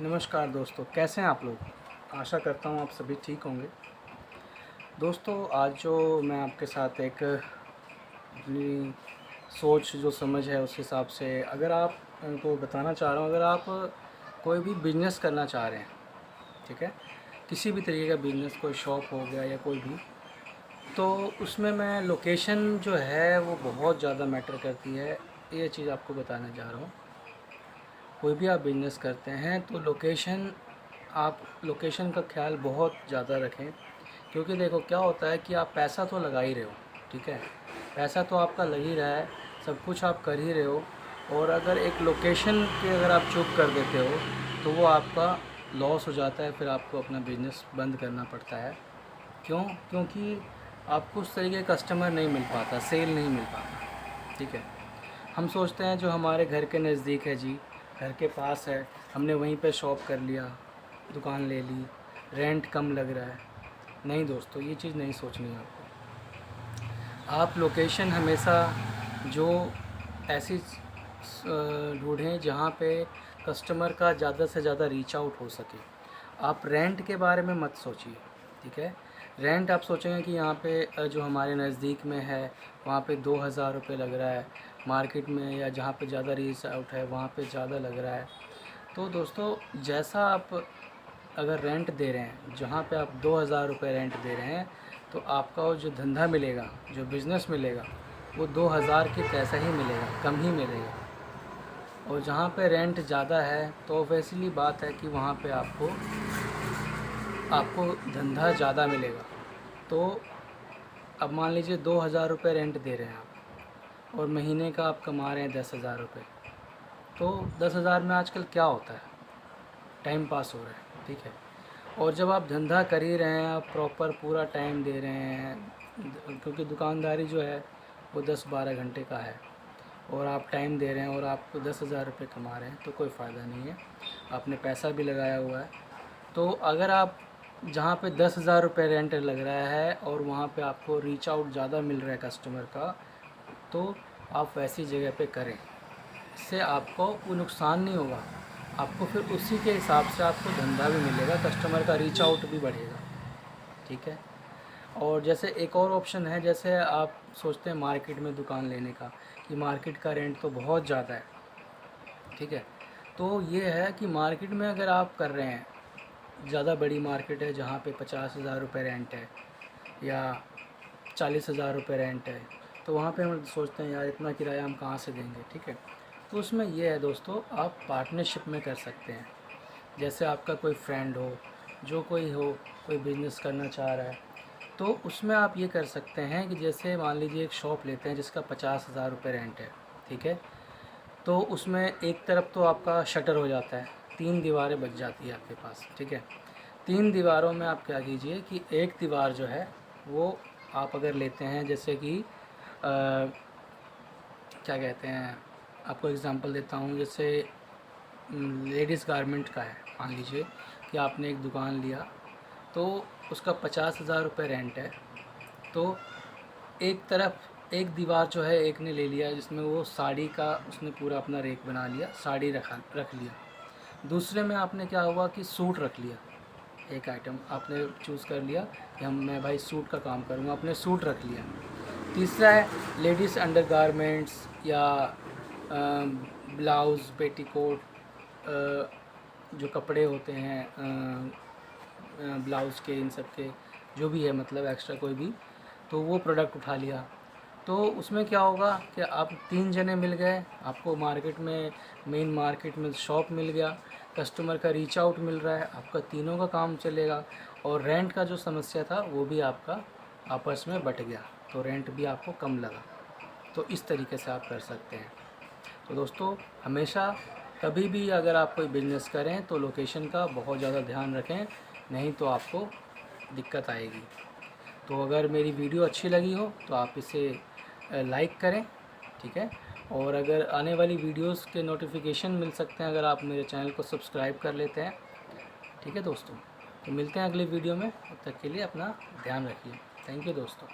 नमस्कार दोस्तों, कैसे हैं आप लोग। आशा करता हूँ आप सभी ठीक होंगे। दोस्तों, आज जो मैं आपके साथ एक अपनी सोच जो समझ है उस हिसाब से अगर आप को बताना चाह रहा हूँ। अगर आप कोई भी बिज़नेस करना चाह रहे हैं, ठीक है, किसी भी तरीके का बिज़नेस, कोई शॉप हो गया या कोई भी, तो उसमें मैं लोकेशन जो है वो बहुत ज़्यादा मैटर करती है। ये चीज़ आपको बताने जा रहा हूँ। कोई भी आप बिज़नेस करते हैं तो आप लोकेशन का ख्याल बहुत ज़्यादा रखें। क्योंकि देखो क्या होता है कि आप पैसा तो लगा ही रहे हो, ठीक है, पैसा तो आपका लग ही रहा है, सब कुछ आप कर ही रहे हो। और अगर एक लोकेशन के अगर आप चूक कर देते हो तो वो आपका लॉस हो जाता है, फिर आपको अपना बिज़नेस बंद करना पड़ता है। क्यों? क्योंकि आपको उस तरीके का कस्टमर नहीं मिल पाता, सेल नहीं मिल पाता, ठीक है। हम सोचते हैं जो हमारे घर के नज़दीक है जी, घर के पास है, हमने वहीं पे शॉप कर लिया, दुकान ले ली, रेंट कम लग रहा है। नहीं दोस्तों, ये चीज़ नहीं सोचनी है आपको। आप लोकेशन हमेशा जो ऐसी ढूंढें जहाँ पे कस्टमर का ज़्यादा से ज़्यादा रीच आउट हो सके। आप रेंट के बारे में मत सोचिए, ठीक है। रेंट आप सोचेंगे कि यहाँ पे जो हमारे नज़दीक में है वहाँ पे 2,000 रुपये लग रहा है, मार्केट में या जहाँ पे ज़्यादा रीच आउट है वहाँ पे ज़्यादा लग रहा है। तो दोस्तों, जैसा आप अगर रेंट दे रहे हैं, जहाँ पे आप 2,000 रुपये रेंट दे रहे हैं, तो आपका वो जो धंधा मिलेगा, जो बिज़नेस मिलेगा, वो 2,000 के पैसा ही मिलेगा, कम ही मिलेगा। और जहाँ पे रेंट ज़्यादा है तो वैसी बात है कि वहाँ पे आपको आपको धंधा ज़्यादा मिलेगा। तो अब मान लीजिए 2,000 रुपये रेंट दे रहे हैं आप और महीने का आप कमा रहे हैं 10,000 रुपये। तो 10,000 में आजकल क्या होता है, टाइम पास हो रहा है, ठीक है। और जब आप धंधा कर ही रहे हैं, आप प्रॉपर पूरा टाइम दे रहे हैं, क्योंकि दुकानदारी जो है वो 10-12 घंटे का है, और आप टाइम दे रहे हैं और आप 10,000 रुपये कमा रहे हैं, तो कोई फ़ायदा नहीं है। आपने पैसा भी लगाया हुआ है। तो अगर आप जहाँ पे 10,000 रुपये रेंट लग रहा है और वहाँ पे आपको रीच आउट ज़्यादा मिल रहा है कस्टमर का, तो आप वैसी जगह पे करें। इससे आपको कोई नुकसान नहीं होगा, आपको फिर उसी के हिसाब से आपको धंधा भी मिलेगा, कस्टमर का रीच आउट भी बढ़ेगा, ठीक है। और जैसे एक और ऑप्शन है, जैसे आप सोचते हैं मार्केट में दुकान लेने का, कि मार्केट का रेंट तो बहुत ज़्यादा है, ठीक है। तो ये है कि मार्केट में अगर आप कर रहे हैं, ज़्यादा बड़ी मार्केट है जहाँ पे 50,000 रुपये रेंट है या 40,000 रुपये रेंट है, तो वहाँ पे हम सोचते हैं यार इतना किराया हम कहाँ से देंगे, ठीक है। तो उसमें ये है दोस्तों, आप पार्टनरशिप में कर सकते हैं। जैसे आपका कोई फ्रेंड हो, जो कोई हो, कोई बिज़नेस करना चाह रहा है, तो उसमें आप ये कर सकते हैं कि जैसे मान लीजिए एक शॉप लेते हैं जिसका 50,000 रुपये रेंट है, ठीक है। तो उसमें एक तरफ तो आपका शटर हो जाता है, 3 दीवारें बच जाती है आपके पास, ठीक है। 3 दीवारों में आप क्या कीजिए कि एक दीवार जो है वो आप अगर लेते हैं, जैसे कि क्या कहते हैं, आपको एग्ज़ाम्पल देता हूँ। जैसे लेडीज़ गारमेंट का है, मान लीजिए कि आपने एक दुकान लिया, तो उसका 50,000 रुपये रेंट है। तो एक तरफ एक दीवार जो है एक ने ले लिया, जिसमें वो साड़ी का उसने पूरा अपना रेक बना लिया, साड़ी रख लिया। दूसरे में आपने क्या हुआ कि सूट रख लिया, एक आइटम आपने चूज़ कर लिया कि मैं भाई सूट का काम करूँगा, आपने सूट रख लिया। तीसरा है लेडीज़ अंडरगारमेंट्स या ब्लाउज़, पेटीकोट, जो कपड़े होते हैं ब्लाउज़ के, इन सब के जो भी है, मतलब एक्स्ट्रा कोई भी, तो वो प्रोडक्ट उठा लिया। तो उसमें क्या होगा कि आप 3 जने मिल गए, आपको मार्केट में, मेन मार्केट में शॉप मिल गया, कस्टमर का रीच आउट मिल रहा है, आपका तीनों का काम चलेगा। और रेंट का जो समस्या था वो भी आपका आपस में बट गया, तो रेंट भी आपको कम लगा। तो इस तरीके से आप कर सकते हैं। तो दोस्तों, हमेशा कभी भी अगर आप कोई बिज़नेस करें तो लोकेशन का बहुत ज़्यादा ध्यान रखें, नहीं तो आपको दिक्कत आएगी। तो अगर मेरी वीडियो अच्छी लगी हो तो आप इसे लाइक करें, ठीक है। और अगर आने वाली वीडियोस के नोटिफिकेशन मिल सकते हैं अगर आप मेरे चैनल को सब्सक्राइब कर लेते हैं, ठीक है दोस्तों। तो मिलते हैं अगली वीडियो में, तब तक के लिए अपना ध्यान रखिए। थैंक यू दोस्तों।